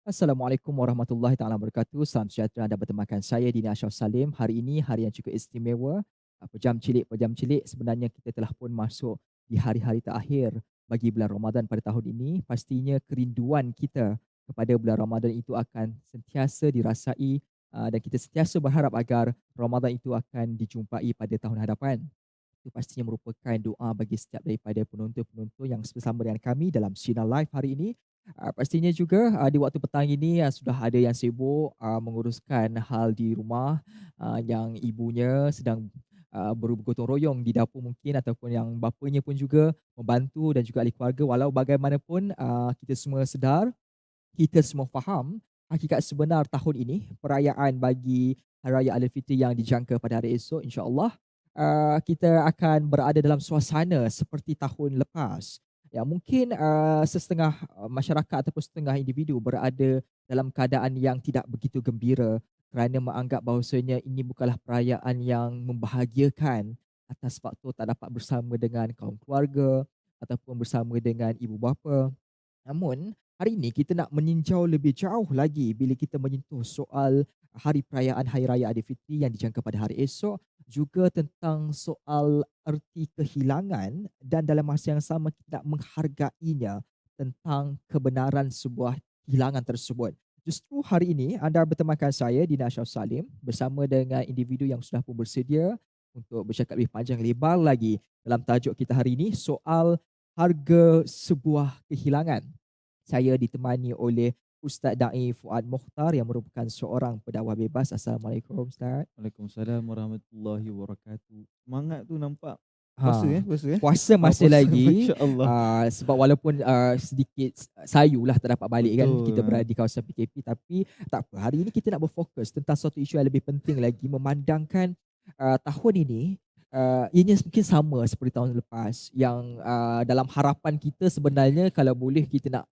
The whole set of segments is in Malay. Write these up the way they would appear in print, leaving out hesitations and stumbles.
Assalamualaikum warahmatullahi taala wabarakatuh. Salam sejahtera anda bertemakan saya Dini Ashraf Salim. Hari ini hari yang cukup istimewa. Pejam cilik sebenarnya kita telah pun masuk di hari-hari terakhir bagi bulan Ramadan pada tahun ini. Pastinya kerinduan kita kepada bulan Ramadan itu akan sentiasa dirasai, dan kita sentiasa berharap agar Ramadan itu akan dijumpai pada tahun hadapan. Itu pastinya merupakan doa bagi setiap daripada penonton-penonton yang bersama dengan kami dalam Sinar Live hari ini. Pastinya juga di waktu petang ini sudah ada yang sibuk menguruskan hal di rumah, yang ibunya sedang bergotong royong di dapur mungkin, ataupun yang bapanya pun juga membantu, dan juga ahli keluarga. Walau bagaimanapun kita semua sedar, kita semua faham hakikat sebenar tahun ini, perayaan bagi Hari Raya Aidilfitri yang dijangka pada hari esok, insya-Allah kita akan berada dalam suasana seperti tahun lepas. Ya, mungkin setengah masyarakat ataupun setengah individu berada dalam keadaan yang tidak begitu gembira kerana menganggap bahawasanya ini bukanlah perayaan yang membahagiakan atas faktor tak dapat bersama dengan kaum keluarga ataupun bersama dengan ibu bapa. Namun, hari ini kita nak meninjau lebih jauh lagi bila kita menyentuh soal hari perayaan Hari Raya Aidilfitri yang dijangka pada hari esok, juga tentang soal erti kehilangan, dan dalam masa yang sama kita nak menghargainya tentang kebenaran sebuah kehilangan tersebut. Justru hari ini anda bertemakan saya Dina Ashraf Salim bersama dengan individu yang sudah pun bersedia untuk bercakap lebih panjang lebar lagi dalam tajuk kita hari ini, soal harga sebuah kehilangan. Saya ditemani oleh Ustaz Da'i Fuad Mokhtar yang merupakan seorang pendakwah bebas. Assalamualaikum Ustaz. Waalaikumsalam warahmatullahi wabarakatuh. Semangat tu nampak. Puasa Ha, puasa puasa masih puasa lagi, masya-Allah. sebab walaupun sedikit sayulah tak dapat balik kan, Betul. kita berada di kawasan PKP, tapi tak apa. Hari ini kita nak berfokus tentang suatu isu yang lebih penting lagi, memandangkan tahun ini ianya mungkin sama seperti tahun lepas yang dalam harapan kita sebenarnya kalau boleh kita nak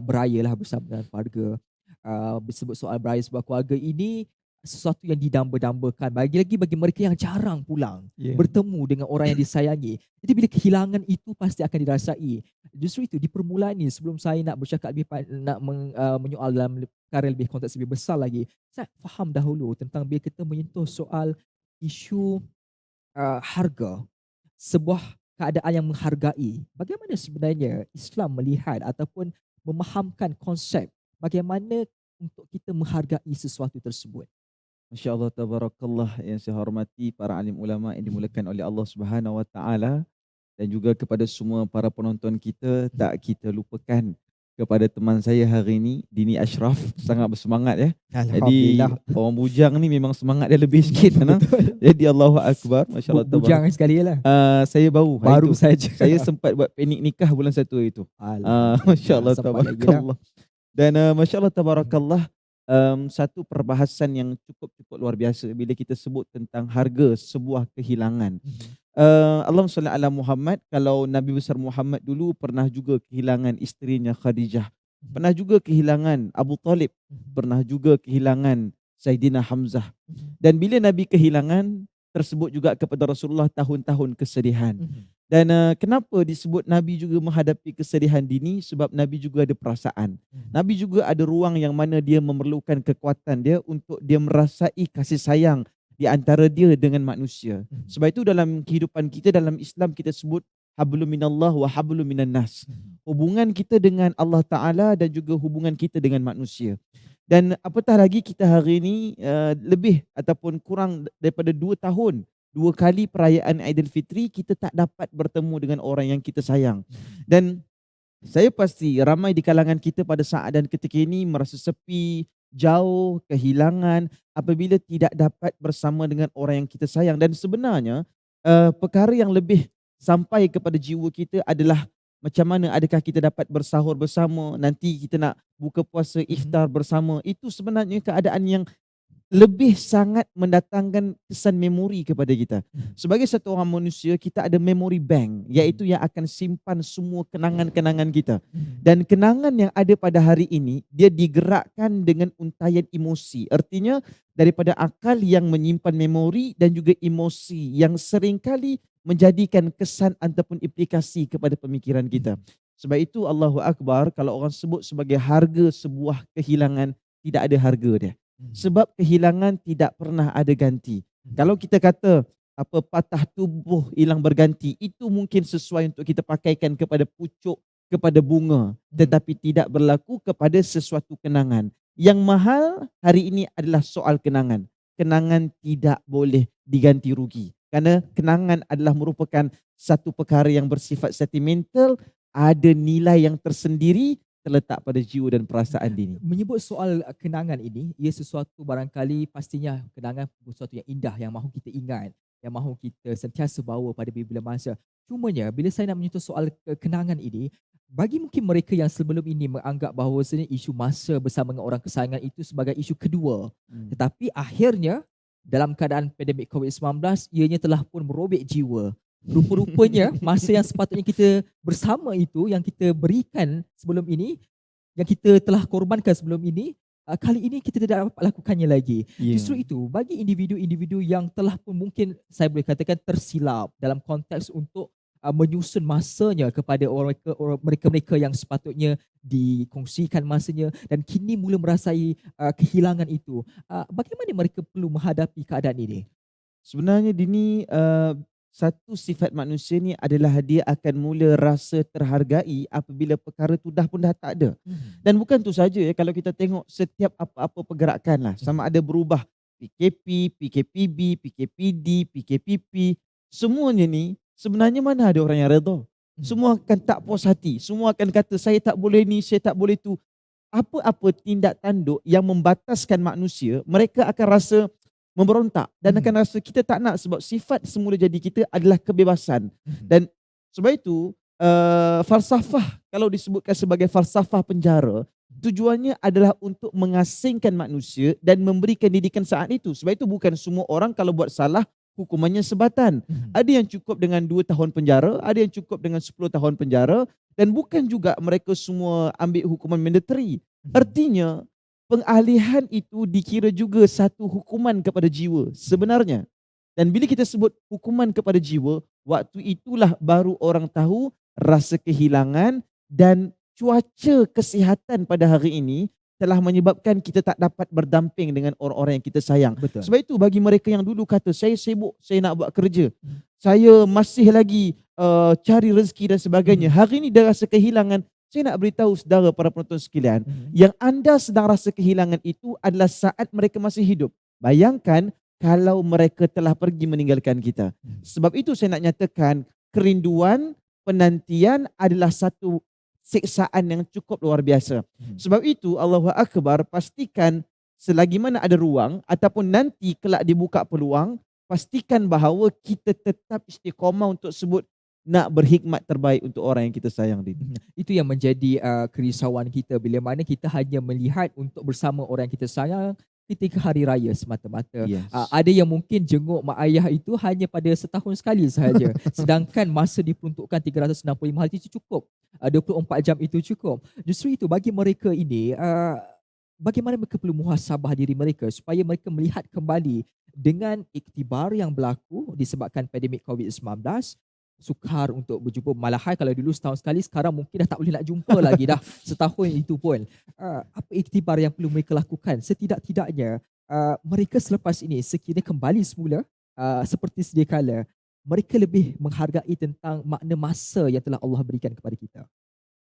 berayalah bersama dengan keluarga. Bersebut soal beraya sebuah keluarga ini sesuatu yang didamba-dambakan, lagi bagi mereka yang jarang pulang Ya. bertemu dengan orang yang disayangi. Jadi bila kehilangan itu pasti akan dirasai. Justru itu di permulaan ni, sebelum saya nak bercakap lebih nak menyoal dalam perkara lebih konteks lebih besar lagi, saya faham dahulu tentang bila kita menyentuh soal isu harga, sebuah keadaan yang menghargai. Bagaimana sebenarnya Islam melihat ataupun memahamkan konsep bagaimana untuk kita menghargai sesuatu tersebut? Masya-Allah tabarakallah yang saya hormati para alim ulama yang dimuliakan oleh Allah Subhanahu Wa Taala, dan juga kepada semua para penonton kita, tak kita lupakan kepada teman saya hari ini Dini Ashraf, sangat bersemangat ya. Jadi Alhamdulillah. orang bujang ni memang semangat dia lebih sikit nah. Betul. Jadi Allahu akbar, masya-Allah Bujang tabarakallah. sekali lah. Saya baru hari Baru tu. saja. Saya sempat buat panik nikah bulan 1 itu. Alhamdulillah. Masya-Allah Sempat lagi dah. tabarakallah. Dan masya-Allah tabarakallah, satu perbahasan yang cukup luar biasa bila kita sebut tentang harga sebuah kehilangan. Allahumma salli ala Muhammad. Kalau Nabi besar Muhammad dulu pernah juga kehilangan isterinya Khadijah. Pernah juga kehilangan Abu Talib. Pernah juga kehilangan Sayyidina Hamzah. Dan bila Nabi kehilangan, tersebut juga kepada Rasulullah tahun-tahun kesedihan. Dan kenapa disebut Nabi juga menghadapi kesedihan dini? Sebab Nabi juga ada perasaan. Nabi juga ada ruang yang mana dia memerlukan kekuatan dia untuk dia merasai kasih sayang di antara dia dengan manusia. Sebab itu dalam kehidupan kita, dalam Islam kita sebut hablum minallah wa hablum minan nas. Hubungan kita dengan Allah Ta'ala dan juga hubungan kita dengan manusia. Dan apatah lagi kita hari ini lebih ataupun kurang daripada 2 tahun, 2 kali perayaan Aidilfitri kita tak dapat bertemu dengan orang yang kita sayang. Dan saya pasti ramai di kalangan kita pada saat dan ketika ini merasa sepi, jauh, kehilangan apabila tidak dapat bersama dengan orang yang kita sayang. Dan sebenarnya perkara yang lebih sampai kepada jiwa kita adalah macam mana adakah kita dapat bersahur bersama, nanti kita nak buka puasa iftar bersama. Itu sebenarnya keadaan yang lebih sangat mendatangkan kesan memori kepada kita. Sebagai satu orang manusia, kita ada memory bank, iaitu yang akan simpan semua kenangan-kenangan kita. Dan kenangan yang ada pada hari ini, dia digerakkan dengan untayan emosi. Artinya daripada akal yang menyimpan memori dan juga emosi yang seringkali menjadikan kesan ataupun implikasi kepada pemikiran kita. Sebab itu Allahu Akbar, kalau orang sebut sebagai harga sebuah kehilangan, tidak ada harga dia. Sebab kehilangan tidak pernah ada ganti. Kalau kita kata apa patah tubuh hilang berganti, itu mungkin sesuai untuk kita pakaikan kepada pucuk, kepada bunga, tetapi tidak berlaku kepada sesuatu kenangan. Yang mahal hari ini adalah soal kenangan. Kenangan tidak boleh diganti rugi. Kerana kenangan adalah merupakan satu perkara yang bersifat sentimental, ada nilai yang tersendiri terletak pada jiwa dan perasaan dini. Menyebut soal kenangan ini, ia sesuatu barangkali pastinya kenangan sesuatu yang indah yang mahu kita ingat, yang mahu kita sentiasa bawa pada bila masa. Cumanya bila saya nak menyentuh soal kenangan ini, bagi mungkin mereka yang sebelum ini menganggap bahawasanya isu masa bersama dengan orang kesayangan itu sebagai isu kedua. Tetapi akhirnya dalam keadaan pandemik COVID-19, ianya telah pun merobek jiwa. Rupa-rupanya masa yang sepatutnya kita bersama itu, yang kita berikan sebelum ini, yang kita telah korbankan sebelum ini, kali ini kita tidak dapat lakukannya lagi. Justru itu, bagi individu-individu yang telah pun mungkin saya boleh katakan tersilap dalam konteks untuk menyusun masanya kepada mereka-mereka yang sepatutnya dikongsikan masanya dan kini mula merasai kehilangan itu. Bagaimana mereka perlu menghadapi keadaan ini? Sebenarnya Dini, satu sifat manusia ni adalah dia akan mula rasa terhargai apabila perkara tu pun dah tak ada. Dan bukan tu saja ya, kalau kita tengok setiap apa-apa pergerakan lah, sama ada berubah PKP, PKPB, PKPD, PKPP, semuanya ni sebenarnya mana ada orang yang redha. Semua akan tak puas hati, semua akan kata saya tak boleh ni, saya tak boleh tu. Apa-apa tindak tanduk yang membataskan manusia, mereka akan rasa memberontak dan akan rasa kita tak nak, sebab sifat semula jadi kita adalah kebebasan. Dan sebab itu falsafah, kalau disebutkan sebagai falsafah penjara, tujuannya adalah untuk mengasingkan manusia dan memberikan didikan saat itu. Sebab itu bukan semua orang kalau buat salah hukumannya sebatan. Ada yang cukup dengan 2 tahun penjara, ada yang cukup dengan 10 tahun penjara, dan bukan juga mereka semua ambil hukuman mandatory. Artinya pengalihan itu dikira juga satu hukuman kepada jiwa sebenarnya. Dan bila kita sebut hukuman kepada jiwa, waktu itulah baru orang tahu rasa kehilangan dan cuaca kesihatan pada hari ini telah menyebabkan kita tak dapat berdamping dengan orang-orang yang kita sayang. Betul. Sebab itu bagi mereka yang dulu kata saya sibuk, saya nak buat kerja, saya masih lagi cari rezeki dan sebagainya, hari ini dah rasa kehilangan. Saya nak beritahu saudara para penonton sekalian, yang anda sedang rasa kehilangan itu adalah saat mereka masih hidup. Bayangkan kalau mereka telah pergi meninggalkan kita. Sebab itu saya nak nyatakan, kerinduan, penantian adalah satu siksaan yang cukup luar biasa. Sebab itu Allahu Akbar, pastikan selagi mana ada ruang ataupun nanti kelak dibuka peluang, pastikan bahawa kita tetap istiqamah untuk sebut nak berhikmat terbaik untuk orang yang kita sayang. Itu yang menjadi kerisauan kita bila mana kita hanya melihat untuk bersama orang yang kita sayang ketika hari raya semata-mata. Yes. Ada yang mungkin jenguk mak ayah itu hanya pada setahun sekali sahaja. Sedangkan masa diperuntukkan 365 hari itu cukup. 24 jam itu cukup. Justru itu bagi mereka ini, bagaimana mereka perlu muhasabah diri mereka supaya mereka melihat kembali dengan iktibar yang berlaku disebabkan pandemik COVID-19, sukar untuk berjumpa. Malahan kalau dulu setahun sekali, sekarang mungkin dah tak boleh nak jumpa lagi dah setahun itu pun. Apa iktibar yang perlu mereka lakukan? Setidak-tidaknya mereka selepas ini sekiranya kembali semula seperti sedia kala, mereka lebih menghargai tentang makna masa yang telah Allah berikan kepada kita.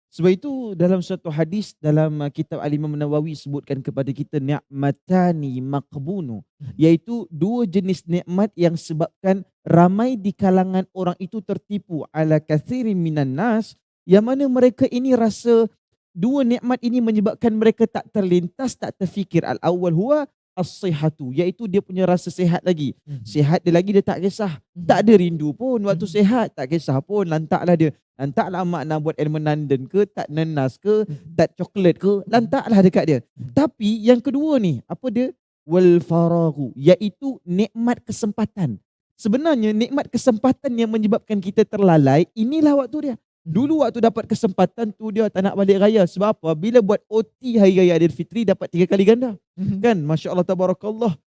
Sebab itu dalam satu hadis dalam kitab Al-Imam Nawawi sebutkan kepada kita ni'matani maqbunu, iaitu 2 jenis nikmat yang sebabkan ramai di kalangan orang itu tertipu, ala kathirin minan nas, yang mana mereka ini rasa 2 nikmat ini menyebabkan mereka tak terlintas, tak terfikir. Al-awwal huwa as-sihhatu, iaitu dia punya rasa sihat lagi. Sihat dia lagi, dia tak kisah. Tak ada rindu pun waktu sihat, tak kisah pun, lantaklah dia. Lantaklah mak nak buat air menandan ke, tak nenas ke, tak coklat ke, lantaklah dekat dia. Tapi yang kedua ni, apa dia? wal faraghu, iaitu nikmat kesempatan. Sebenarnya nikmat kesempatan yang menyebabkan kita terlalai, inilah waktu dia. Mhm. Dulu waktu dapat kesempatan tu dia tak nak balik raya. Sebab apa? Bila buat OT Hari Raya Aidilfitri dapat 3 kali ganda. Mhm. Kan? Masya Allah tabarakallah.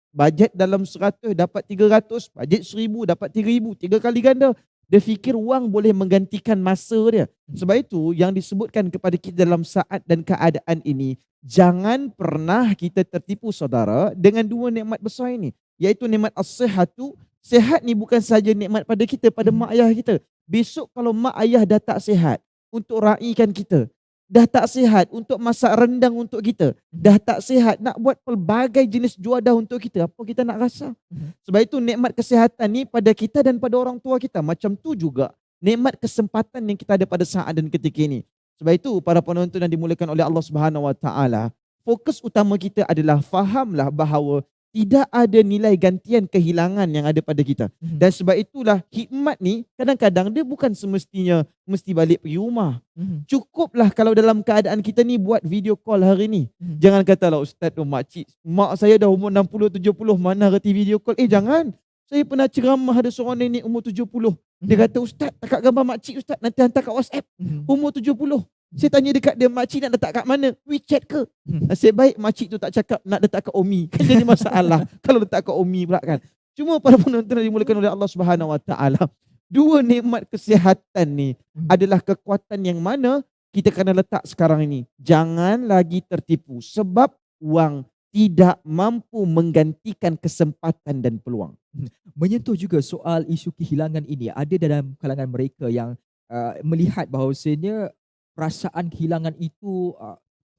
Bajet dalam 100 dapat 300, bajet 1000 dapat 3000, 3 kali ganda. Dia fikir wang boleh menggantikan masa dia. Sebab itu yang disebutkan kepada kita dalam saat dan keadaan ini, jangan pernah kita tertipu saudara dengan dua nikmat besar ini. Iaitu nikmat as-sihatu. Sehat ni bukan saja nikmat pada kita, pada Mhm. mak ayah kita. Besok kalau mak ayah dah tak sihat untuk raikan kita, dah tak sihat untuk masak rendang untuk kita, dah tak sihat nak buat pelbagai jenis juadah untuk kita, apa kita nak rasa? Mhm. Sebab itu nikmat kesihatan ni pada kita dan pada orang tua kita. Macam tu juga nikmat kesempatan yang kita ada pada saat dan ketika ini. Sebab itu para penonton yang dimuliakan oleh Allah Subhanahu Wa Taala, fokus utama kita adalah fahamlah bahawa tidak ada nilai gantian kehilangan yang ada pada kita. Mhm. Dan sebab itulah hikmat ni kadang-kadang dia bukan semestinya mesti balik pergi rumah. Mhm. Cukuplah kalau dalam keadaan kita ni buat video call hari ni. Mhm. Jangan katalah ustaz tu makcik, mak saya dah umur 60 70 mana reti video call. Jangan. Saya pernah ceramah ada seorang nenek umur 70. Dia kata ustaz takat gambar makcik ustaz nanti hantar kat WhatsApp. Mhm. Umur 70. Saya tanya dekat dia, makcik nak letak kat mana? WeChat ke? Mhm. Nasib baik makcik tu tak cakap nak letak kat Omi. Kan jadi masalah kalau letak kat Omi pula kan. Cuma para penonton yang dimulakan oleh Allah Subhanahu Wa Taala, dua nikmat kesihatan ni Mhm. adalah kekuatan yang mana kita kena letak sekarang ini. Jangan lagi tertipu sebab wang tidak mampu menggantikan kesempatan dan peluang. Menyentuh juga soal isu kehilangan ini, ada dalam kalangan mereka yang melihat bahawasanya perasaan kehilangan itu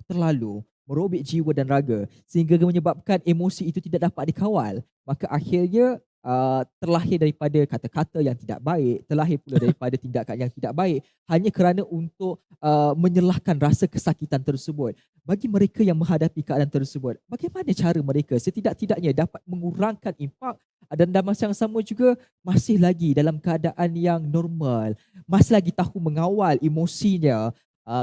terlalu merobek jiwa dan raga sehingga menyebabkan emosi itu tidak dapat dikawal. Maka akhirnya terlahir daripada kata-kata yang tidak baik, terlahir pula daripada tindakan yang tidak baik hanya kerana untuk menyelahkan rasa kesakitan tersebut. Bagi mereka yang menghadapi keadaan tersebut, bagaimana cara mereka setidak-tidaknya dapat mengurangkan impak dan dalam masa yang sama juga masih lagi dalam keadaan yang normal, masih lagi tahu mengawal emosinya,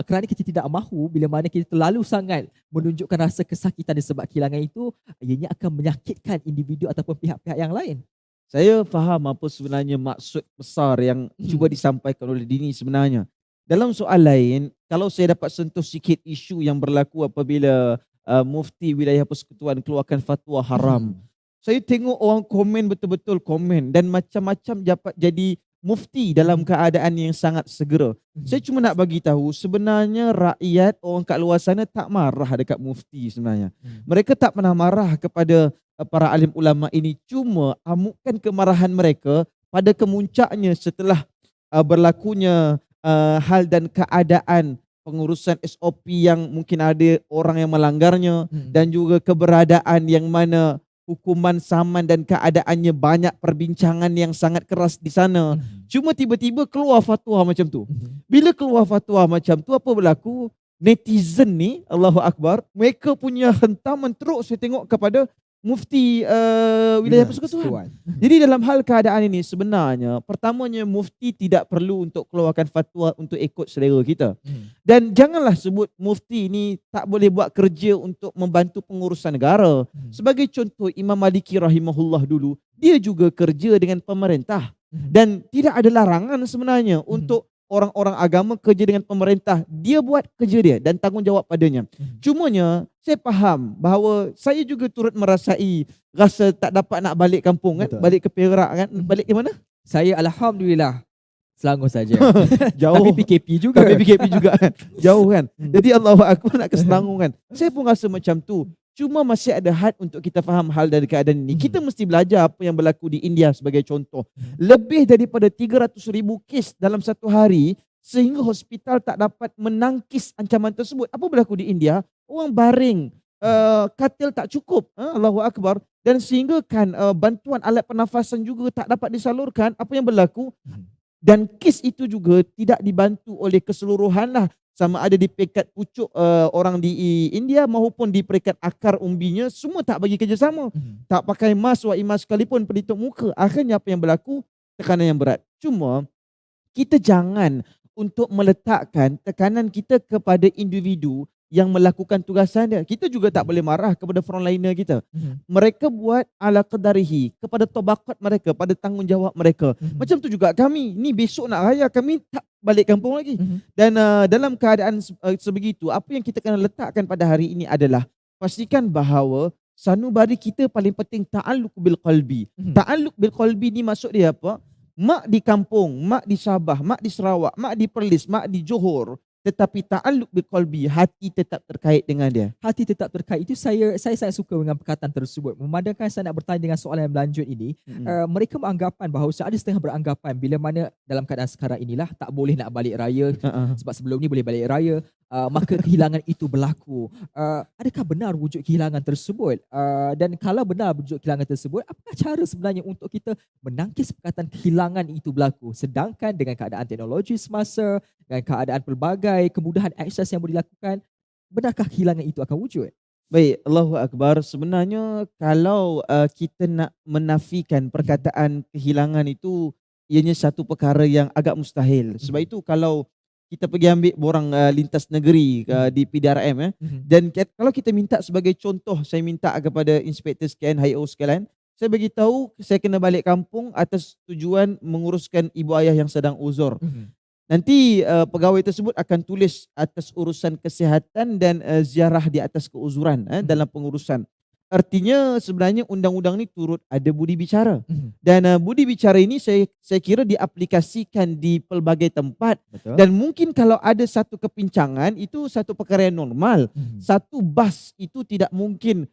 kerana kita tidak mahu bila mana kita terlalu sangat menunjukkan rasa kesakitan disebab kehilangan itu, ianya akan menyakitkan individu ataupun pihak-pihak yang lain. Saya faham apa sebenarnya maksud besar yang cuba disampaikan oleh Dini sebenarnya. Dalam soal lain, kalau saya dapat sentuh sikit isu yang berlaku apabila mufti wilayah persekutuan keluarkan fatwa haram. Saya tengok orang komen betul-betul komen dan macam-macam dapat jadi mufti dalam keadaan yang sangat segera. Saya cuma nak bagi tahu sebenarnya rakyat orang kat luar sana tak marah dekat mufti sebenarnya. Mereka tak pernah marah kepada para alim ulama ini, cuma amukan kemarahan mereka pada kemuncaknya setelah berlakunya hal dan keadaan pengurusan SOP yang mungkin ada orang yang melanggarnya dan juga keberadaan yang mana hukuman saman dan keadaannya banyak perbincangan yang sangat keras di sana. Cuma tiba-tiba keluar fatwa macam tu. Bila keluar fatwa macam tu, apa berlaku? Netizen ni, Allahu Akbar, mereka punya hentaman teruk saya tengok kepada mufti wilayah persekutuan. Jadi dalam hal keadaan ini sebenarnya, pertamanya mufti tidak perlu untuk keluarkan fatwa untuk ikut selera kita. Dan janganlah sebut mufti ini tak boleh buat kerja untuk membantu pengurusan negara. Sebagai contoh, Imam Maliki rahimahullah dulu, dia juga kerja dengan pemerintah. Dan tidak ada larangan sebenarnya untuk orang-orang agama kerja dengan pemerintah. Dia buat kerja dia dan tanggungjawab padanya. Cumanya saya faham bahawa saya juga turut merasai rasa tak dapat nak balik kampung kan. Betul. Balik ke Perak kan. Balik ke mana? Saya alhamdulillah Selangor saja. Jauh. Tapi PKP juga. Tapi PKP juga kan. Jauh kan. Jadi Allahu Akbar nak ke Selangor kan. Saya pun rasa macam tu. Cuma masih ada had untuk kita faham hal dari keadaan ini. Kita mesti belajar apa yang berlaku di India sebagai contoh. Lebih daripada 300,000 kes dalam satu hari sehingga hospital tak dapat menangkis ancaman tersebut. Apa berlaku di India? Orang baring, katil tak cukup. Allahu Akbar. Dan sehingga kan bantuan alat pernafasan juga tak dapat disalurkan. Apa yang berlaku? Dan kes itu juga tidak dibantu oleh keseluruhan lah. Sama ada di peringkat pucuk orang di India maupun di peringkat akar umbinya, semua tak bagi kerjasama. Tak pakai mask, imas sekalipun pelitup muka. Akhirnya apa yang berlaku? Tekanan yang berat. Cuma kita jangan untuk meletakkan tekanan kita kepada individu yang melakukan tugasan dia. Kita juga tak boleh marah kepada frontliner kita. Mereka buat ala qadarihi, kepada tabaqat mereka, pada tanggungjawab mereka. Macam tu juga kami. Ni besok nak raya, kami tak balik kampung lagi. Dan dalam keadaan sebegitu, apa yang kita kena letakkan pada hari ini adalah pastikan bahawa sanubari kita paling penting ta'alluq bil qalbi. Ta'alluq bil qalbi ni maksud dia apa? Mak di kampung, mak di Sabah, mak di Sarawak, mak di Perlis, mak di Johor, tetapi ta'alluq bil qalbi, hati tetap terkait dengan dia. Hati tetap terkait. Itu saya sangat suka dengan perkataan tersebut. Memandangkan saya nak bertanya dengan soalan yang berlanjut ini, mereka beranggapan bahawa ada setengah beranggapan bila mana dalam keadaan sekarang inilah tak boleh nak balik raya, sebab sebelum ni boleh balik raya, maka kehilangan itu berlaku. Adakah benar wujud kehilangan tersebut? Dan kalau benar wujud kehilangan tersebut, apakah cara sebenarnya untuk kita menangkis perkataan kehilangan itu berlaku? Sedangkan dengan keadaan teknologi semasa, dengan keadaan pelbagai kemudahan akses yang boleh dilakukan, benarkah kehilangan itu akan wujud? Baik, Allahu Akbar. Sebenarnya kalau kita nak menafikan perkataan kehilangan itu, ianya satu perkara yang agak mustahil. Sebab itu kalau kita pergi ambil borang lintas negeri di PDRM dan kalau kita minta sebagai contoh, saya minta kepada inspektor sekalian, HIO sekalian, saya bagi tahu saya kena balik kampung atas tujuan menguruskan ibu ayah yang sedang uzur. Nanti pegawai tersebut akan tulis atas urusan kesihatan dan ziarah di atas keuzuran dalam pengurusan. Artinya sebenarnya undang-undang ni turut ada budi bicara. Dan budi bicara ini saya kira diaplikasikan di pelbagai tempat. Betul. Dan mungkin kalau ada satu kepincangan, itu satu perkara yang normal. Satu bas itu tidak mungkin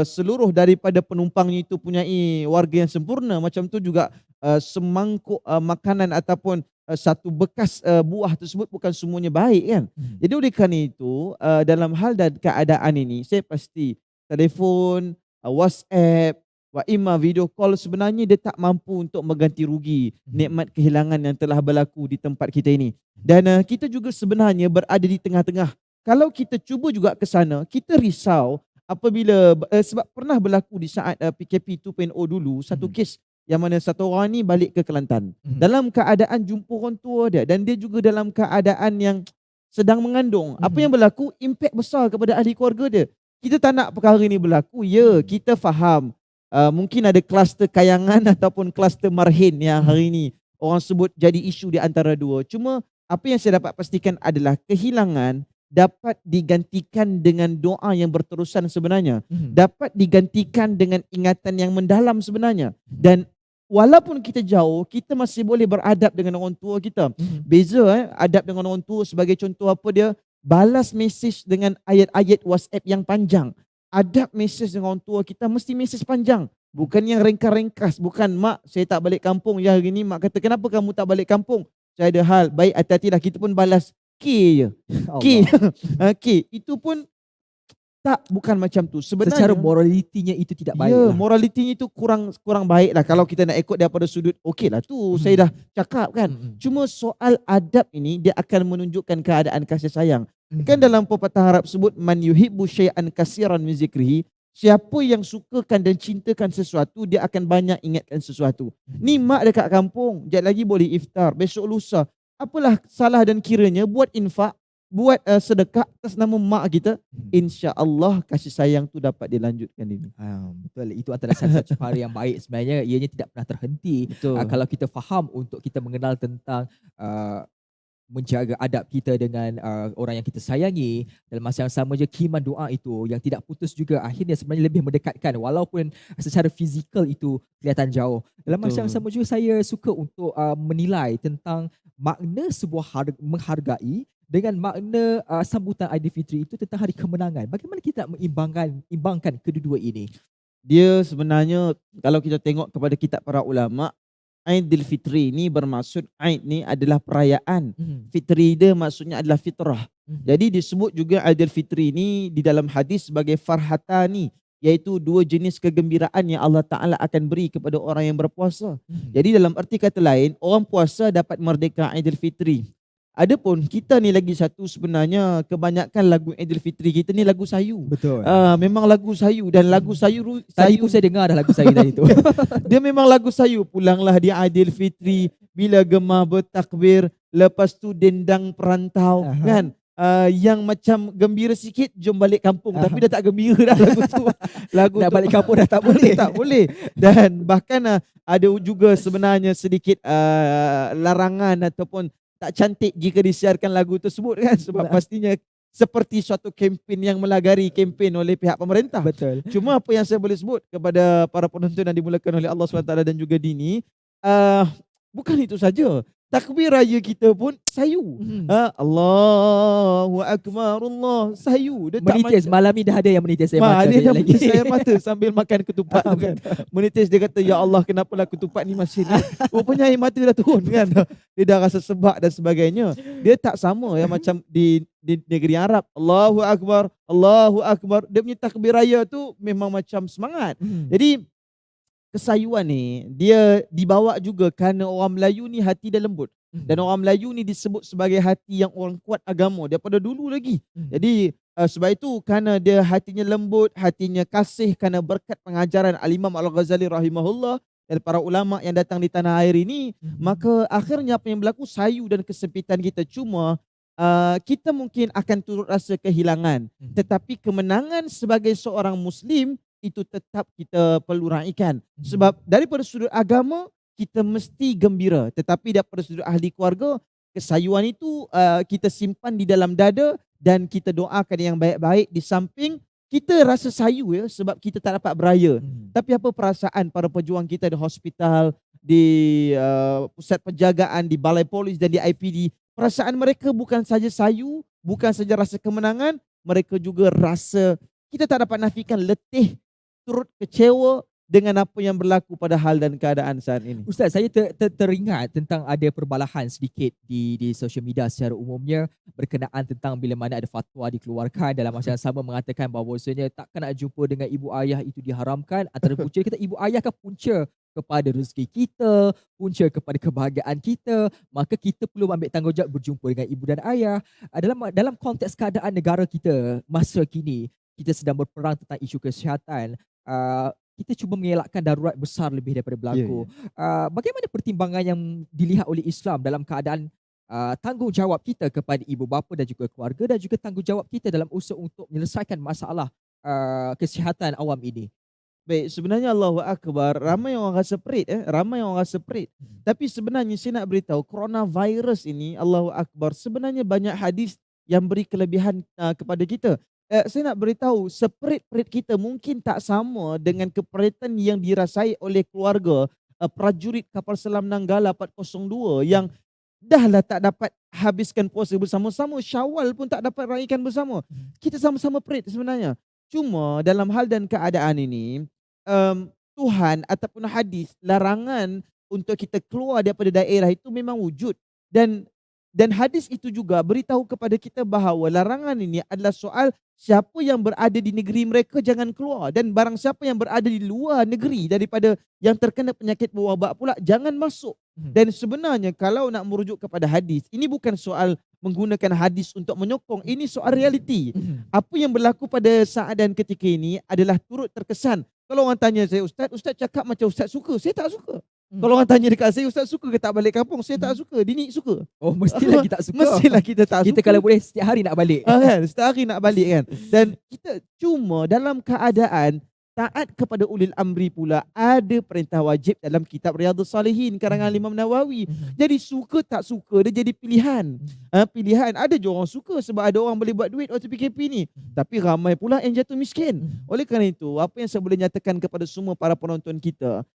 seluruh daripada penumpangnya itu punyai warga yang sempurna. Macam tu juga semangkuk makanan ataupun satu bekas buah tersebut bukan semuanya baik kan. Jadi oleh kerana itu dalam hal dan keadaan ini, saya pasti telefon, WhatsApp, video call, sebenarnya dia tak mampu untuk mengganti rugi nikmat kehilangan yang telah berlaku di tempat kita ini. Dan kita juga sebenarnya berada di tengah-tengah. Kalau kita cuba juga ke sana, kita risau apabila sebab pernah berlaku di saat PKP 2.0 dulu, satu kes yang mana satu orang ni balik ke Kelantan dalam keadaan jumpa orang tua dia, dan dia juga dalam keadaan yang sedang mengandung. Apa yang berlaku, impak besar kepada ahli keluarga dia. Kita tak nak perkara ini berlaku. Ya, kita faham mungkin ada kluster kayangan ataupun kluster marhin yang hari ini orang sebut jadi isu di antara dua. Cuma apa yang saya dapat pastikan adalah kehilangan dapat digantikan dengan doa yang berterusan sebenarnya. Dapat digantikan dengan ingatan yang mendalam sebenarnya. Dan walaupun kita jauh, kita masih boleh beradab dengan orang tua kita. Beza adab dengan orang tua sebagai contoh apa dia? Balas mesej dengan ayat-ayat WhatsApp yang panjang. Adab mesej dengan orang tua kita mesti mesej panjang. Bukan yang ringkas-ringkas. Bukan, mak saya tak balik kampung ya hari ni. Mak kata, kenapa kamu tak balik kampung? Saya ada hal. Baik, hati-hatilah. Kita pun balas K je. K. K. Itu pun tak, bukan macam tu. Sebenarnya secara moralitinya itu tidak baik. Ya, moralitinya itu kurang baik lah. Kalau kita nak ikut daripada sudut, okey lah tu saya dah cakap kan. Cuma soal adab ini dia akan menunjukkan keadaan kasih sayang. Kan dalam pepatah Arab sebut man yuhibbu syai'an katsiran min zikrihi, siapa yang sukakan dan cintakan sesuatu, dia akan banyak ingatkan sesuatu. Ni mak dekat kampung, jap lagi boleh iftar, besok lusa. Apalah salah dan kiranya buat infak, buat sedekah atas nama mak kita, insya-Allah kasih sayang tu dapat dilanjutkan ini. Betul, itu antara satu cara yang baik sebenarnya. Ianya tidak pernah terhenti. Kalau kita faham untuk kita mengenal tentang menjaga adab kita dengan orang yang kita sayangi, dalam masa yang sama je khidmat doa itu yang tidak putus juga akhirnya sebenarnya lebih mendekatkan, walaupun secara fizikal itu kelihatan jauh. Dalam masa yang sama juga saya suka untuk menilai tentang makna sebuah menghargai dengan makna sambutan Aidilfitri itu tentang hari kemenangan. Bagaimana kita nak imbangkan kedua-dua ini? Dia sebenarnya kalau kita tengok kepada kitab para ulama, Aidilfitri ni bermaksud, Aid ni adalah perayaan. Fitri dia maksudnya adalah fitrah. Jadi disebut juga Aidilfitri ni di dalam hadis sebagai farhatani, iaitu dua jenis kegembiraan yang Allah Ta'ala akan beri kepada orang yang berpuasa. Jadi dalam arti kata lain, orang puasa dapat merdeka Aidilfitri. Adapun kita ni lagi satu, sebenarnya kebanyakan lagu Aidilfitri kita ni lagu sayu. Betul. Memang lagu sayu, dan lagu sayu tadi pun saya dengar dah lagu sayu tadi tu. Dia memang lagu sayu. Pulanglah di Aidilfitri bila gemah bertakbir, lepas tu dendang perantau kan. yang macam gembira sikit, jom balik kampung. Tapi Aha. dah tak gembira dah lagu tu. Lagu Nak tu balik kampung dah tak boleh. tak boleh. Dan bahkan ada juga sebenarnya sedikit larangan ataupun tak cantik jika disiarkan lagu tersebut kan. Sebab Nah, pastinya seperti suatu kempen yang melagari kempen oleh pihak pemerintah. betul. Cuma apa yang saya boleh sebut kepada para penonton yang dimulakan oleh Allah SWT dan juga Dini, uh, bukan itu saja. Takbir raya kita pun sayu. Mhm. Allahu Akbar, Allah, sayu. Dia tak Menitis, macam malam ni dah ada yang menitis air mata dia kejap dah lagi. menitis air mata sambil makan ketupat tu kan. Menitis, dia kata, ya Allah, kenapalah ketupat ni masih ni. Rupanya air mata dah turun kan. Dia dah rasa sebab dan sebagainya. Dia tak sama yang macam di negeri Arab. Allahu Akbar, Allahu Akbar. Dia punya takbir raya tu memang macam semangat. Mhm. Jadi kesayuan ni dia dibawa juga kerana orang Melayu ni hati dia lembut. Dan orang Melayu ni disebut sebagai hati yang orang kuat agama daripada dulu lagi. Mhm. Jadi sebab itu kerana dia hatinya lembut, hatinya kasih, kerana berkat pengajaran Al-Imam Al-Ghazali rahimahullah dan para ulama yang datang di tanah air ini, Mhm. maka akhirnya apa yang berlaku, sayu dan kesempitan kita. Cuma kita mungkin akan turut rasa kehilangan. Mhm. Tetapi kemenangan sebagai seorang Muslim itu tetap kita perlu raikan. Mhm. Sebab daripada sudut agama, kita mesti gembira. Tetapi daripada sudut ahli keluarga, kesayuan itu kita simpan di dalam dada dan kita doakan yang baik-baik di samping kita rasa sayu ya sebab kita tak dapat beraya. Mhm. Tapi apa perasaan para pejuang kita di hospital, di pusat penjagaan, di balai polis dan di IPD, perasaan mereka bukan saja sayu, bukan saja rasa kemenangan, mereka juga rasa, kita tak dapat nafikan, letih, turut kecewa dengan apa yang berlaku pada hal dan keadaan saat ini. Ustaz, saya teringat tentang ada perbalahan sedikit di social media secara umumnya berkenaan tentang bila mana ada fatwa dikeluarkan dalam masa yang sama mengatakan bahawasanya takkan nak jumpa dengan ibu ayah itu diharamkan. Antara punca kita, ibu ayah kan punca kepada rezeki kita, punca kepada kebahagiaan kita, maka kita perlu ambil tanggungjawab berjumpa dengan ibu dan ayah. Dalam konteks keadaan negara kita masa kini, kita sedang berperang tentang isu kesihatan. Kita cuba mengelakkan darurat besar lebih daripada Ya, berlaku. ya. Bagaimana pertimbangan yang dilihat oleh Islam dalam keadaan tanggungjawab kita kepada ibu bapa dan juga keluarga dan juga tanggungjawab kita dalam usaha untuk menyelesaikan masalah kesihatan awam ini? Baik, sebenarnya Allahu Akbar, ramai orang rasa perit ramai orang rasa perit. Mhm. Tapi sebenarnya saya nak beritahu, coronavirus ini, Allahu Akbar, sebenarnya banyak hadis yang beri kelebihan kepada kita. Saya nak beritahu, seperit-perit kita mungkin tak sama dengan keperitan yang dirasai oleh keluarga prajurit kapal selam Nanggala 402 yang dahlah tak dapat habiskan puasa bersama-sama, Syawal pun tak dapat raikan bersama. Mhm. Kita sama-sama perit sebenarnya. Cuma dalam hal dan keadaan ini, Tuhan ataupun hadis, larangan untuk kita keluar daripada daerah itu memang wujud. Dan hadis itu juga beritahu kepada kita bahawa larangan ini adalah soal siapa yang berada di negeri mereka jangan keluar, dan barang siapa yang berada di luar negeri daripada yang terkena penyakit berwabak pula jangan masuk. Mhm. Dan sebenarnya kalau nak merujuk kepada hadis, ini bukan soal menggunakan hadis untuk menyokong, ini soal realiti. Mhm. Apa yang berlaku pada saat dan ketika ini adalah turut terkesan. Kalau orang tanya saya, Ustaz cakap macam Ustaz suka. Saya tak suka. Hmm. Kalau orang tanya dekat saya, Ustaz suka ke tak balik kampung? Saya tak Hmm. suka. Dini suka. Oh, mestilah kita tak suka. Mestilah kita tak Kita suka. kalau boleh setiap hari nak balik. Kan? Setiap hari nak balik kan. Dan kita cuma dalam keadaan taat kepada ulil amri pula, ada perintah wajib dalam kitab Riyadhus Salihin karangan Imam Nawawi. Mhm. Jadi suka tak suka dia jadi pilihan. Mhm. Pilihan. Ada je orang suka sebab ada orang boleh buat duit waktu PKP ni. Tapi ramai pula yang jatuh miskin. Mhm. Oleh kerana itu, apa yang saya boleh nyatakan kepada semua para penonton kita,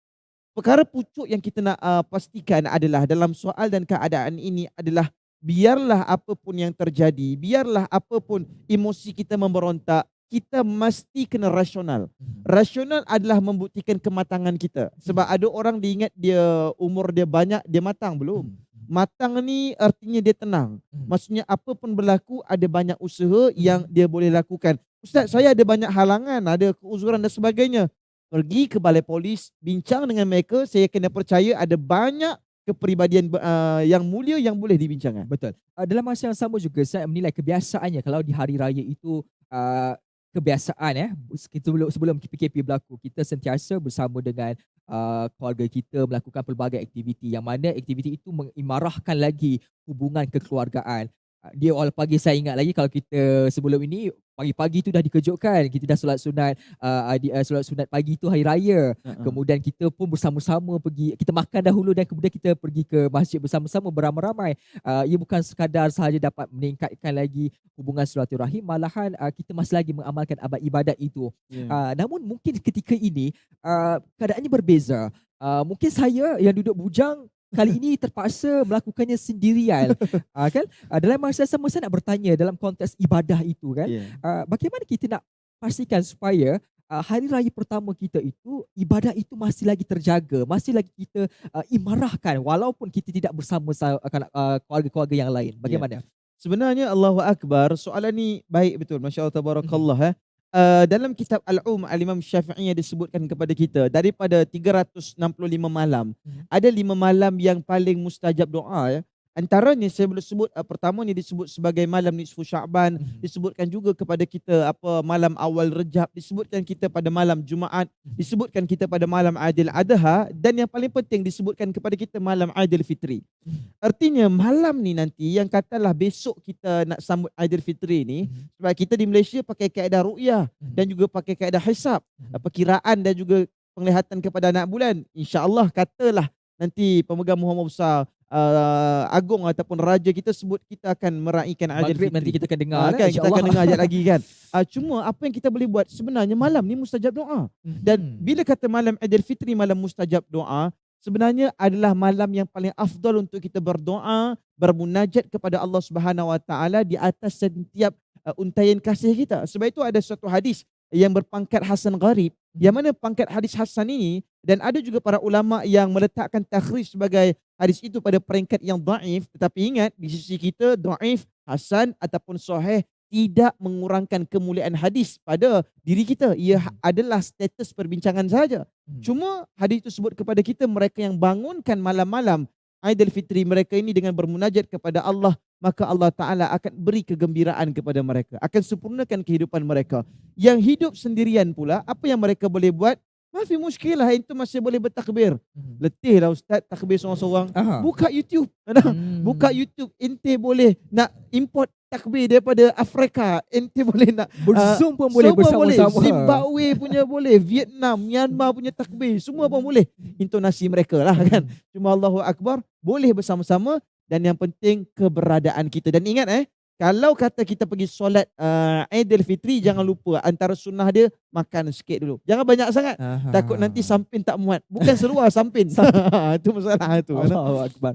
perkara pucuk yang kita nak pastikan adalah dalam soal dan keadaan ini adalah biarlah apapun yang terjadi, biarlah apapun emosi kita memberontak, kita mesti kena rasional. Mhm. Rasional adalah membuktikan kematangan kita. Sebab ada orang diingat dia umur dia banyak, dia matang. Belum. Mhm. Matang ni artinya dia tenang. Mhm. Maksudnya apa pun berlaku, ada banyak usaha yang dia boleh lakukan. Ustaz, saya ada banyak halangan, ada keuzuran dan sebagainya. Pergi ke balai polis, bincang dengan mereka, saya kena percaya ada banyak kepribadian yang mulia yang boleh dibincangkan. Betul. Dalam masa yang sama juga saya menilai kebiasaannya kalau di hari raya itu kebiasaan sebelum PKP berlaku, kita sentiasa bersama dengan keluarga kita melakukan pelbagai aktiviti yang mana aktiviti itu mengimarahkan lagi hubungan kekeluargaan. Di awal pagi saya ingat lagi kalau kita sebelum ini pagi-pagi tu dah dikejutkan, kita dah solat sunat solat sunat pagi tu hari raya. Heeh. Kemudian kita pun bersama-sama pergi, kita makan dahulu dan kemudian kita pergi ke masjid bersama-sama beramai-ramai. Ia bukan sekadar sahaja dapat meningkatkan lagi hubungan silaturahim, malahan kita masih lagi mengamalkan ibadat itu. Ya. Namun mungkin ketika ini keadaannya berbeza. Mungkin saya yang duduk bujang kali ini terpaksa melakukannya sendirian. Kan? Dalam masa yang sama saya nak bertanya dalam konteks ibadah itu kan, Ya. bagaimana kita nak pastikan supaya hari raya pertama kita itu, ibadah itu masih lagi terjaga, masih lagi kita imarahkan walaupun kita tidak bersama keluarga-keluarga yang lain. Ya. Bagaimana? Sebenarnya Allahu Akbar, soalan ni baik betul. Masya Allah Mhm, tabarakallah. Dalam kitab Al-Imam Syafi'i yang disebutkan kepada kita, daripada 365 malam, mhm, ada 5 malam yang paling mustajab doa ya. Antaranya saya boleh sebut, pertamanya disebut sebagai malam nisfu Sya'ban, mhm, disebutkan juga kepada kita malam awal Rejab, disebutkan kita pada malam Jumaat, mhm, disebutkan kita pada malam Aidil Adha, dan yang paling penting disebutkan kepada kita malam Aidil Fitri. mhm, Artinya malam ni nanti yang katalah besok kita nak sambut Aidilfitri ni, mhm, sebab kita di Malaysia pakai kaedah ru'yah mhm, dan juga pakai kaedah hisab, mhm, perkiraan dan juga penglihatan kepada anak bulan. InsyaAllah katalah nanti pemegang Muhammad besar agung ataupun raja kita sebut kita akan meraihkan Maghrib nanti Aidilfitri. kita akan dengar lah Kan kita akan insya-Allah. dengar ajak lagi kan. Cuma apa yang kita boleh buat sebenarnya malam ni mustajab doa. Dan Mhm, bila kata malam Aidilfitri malam mustajab doa, sebenarnya adalah malam yang paling afdal untuk kita berdoa, bermunajat kepada Allah Subhanahu Wa Taala di atas setiap untaian kasih kita. Sebab itu ada satu hadis yang berpangkat hasan gharib, yang mhm, mana pangkat hadis hasan ini, dan ada juga para ulama yang meletakkan takhrij sebagai hadis itu pada peringkat yang dhaif, tetapi ingat di sisi kita dhaif, hasan ataupun sahih tidak mengurangkan kemuliaan hadis pada diri kita. Ia mhm, adalah status perbincangan saja. mhm, Cuma hadis itu sebut kepada kita mereka yang bangunkan malam-malam Aidilfitri mereka ini dengan bermunajat kepada Allah, maka Allah Ta'ala akan beri kegembiraan kepada mereka, akan sempurnakan kehidupan mereka. Yang hidup sendirian pula, apa yang mereka boleh buat? Mafi muskilah, itu masih boleh bertakbir. mhm. Letih lah Ustaz takbir seorang-seorang. Aha. Buka YouTube. Buka Hmm. YouTube, ente boleh nak import takbir daripada Afrika, ente boleh nak Berzoom pun boleh semua boleh. bersama-sama. Zimbabwe punya boleh, Vietnam, Myanmar punya takbir, semua pun boleh. Intonasi mereka lah kan. Mhm. Cuma Allahu Akbar, boleh bersama-sama, dan yang penting keberadaan kita. Dan ingat kalau kata kita pergi solat Aidilfitri, jangan Mhm. lupa antara sunnah dia makan sikit dulu. Jangan banyak sangat. Takut nanti Aha. sampin tak muat. Bukan seluar sampin. Sampai Itu masalah tu. Allahu Akbar.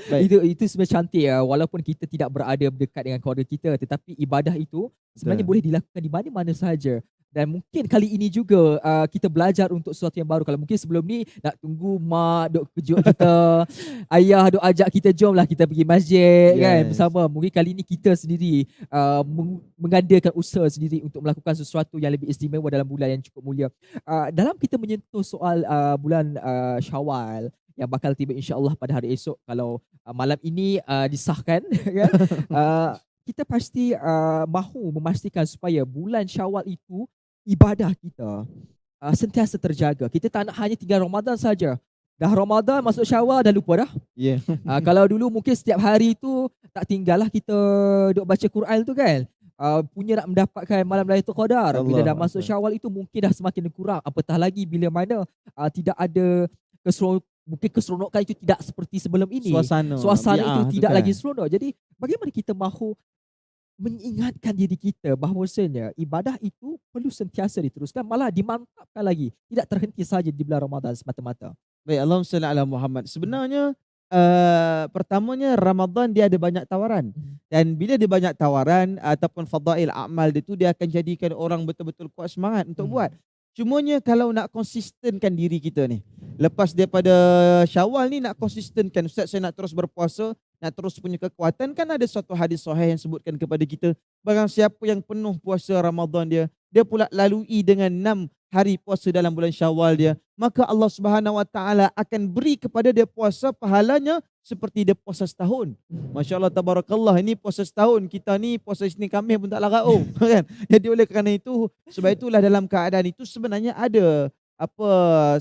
Baik. Itu sebenarnya cantik ya, walaupun kita tidak berada dekat dengan keluarga kita, tetapi ibadah itu sebenarnya Betul. boleh dilakukan di mana-mana saja. Dan mungkin kali ini juga kita belajar untuk sesuatu yang baru. Kalau mungkin sebelum ni nak tunggu mak duk kejut kita, ayah duk ajak kita, jomlah kita pergi masjid kan Yes. bersama. Mungkin kali ini kita sendiri menggandakan usaha sendiri untuk melakukan sesuatu yang lebih istimewa dalam bulan yang cukup mulia. Dalam kita menyentuh soal bulan Syawal yang bakal tiba insya-Allah pada hari esok, kalau malam ini disahkan kan, uh, kita pasti mahu memastikan supaya bulan Syawal itu ibadah kita sentiasa terjaga. Kita tak nak hanya tinggal Ramadan saja. Dah Ramadan masuk Syawal dah lupa dah. Yeah. Kalau dulu mungkin setiap hari tu tak tinggallah kita duk baca Quran tu kan. Punya nak mendapatkan malam Lailatul Qadar. Bila dah Allahu masuk Akbar. Syawal itu mungkin dah semakin kurang. Apatah lagi bila mana tidak ada mungkin keseronokan itu tidak seperti sebelum ini. Suasana, Suasana itu bi'ah tu tidak kan. lagi seronok. Jadi bagaimana kita mahu mengingatkan diri kita bahawasanya ibadah itu perlu sentiasa diteruskan, malah dimantapkan lagi. Tidak terhenti saja di bulan Ramadan semata-mata. Baik, Allahumma salli ala Muhammad. Mhm, Sebenarnya pertamanya Ramadan dia ada banyak tawaran. mhm, Dan bila dia banyak tawaran ataupun fadail amal dia tu, dia akan jadikan orang betul-betul kuat semangat untuk buat. mhm, Cumanya kalau nak konsistenkan diri kita ni, lepas daripada Syawal ni nak konsistenkan, Ustaz saya nak terus berpuasa, nak terus punya kekuatan, kan ada satu hadis sahih yang sebutkan kepada kita, barang siapa yang penuh puasa Ramadan dia, dia pula lalui dengan 6 hari puasa dalam bulan Syawal dia, maka Allah Subhanahu Wa Taala akan beri kepada dia puasa pahalanya seperti dia puasa setahun. mhm. Masya Allah tabarakallah, ini puasa setahun, kita ni puasa Isnin Khamis pun tak larau kan. Jadi oleh kerana itu, sebab itulah dalam keadaan itu sebenarnya ada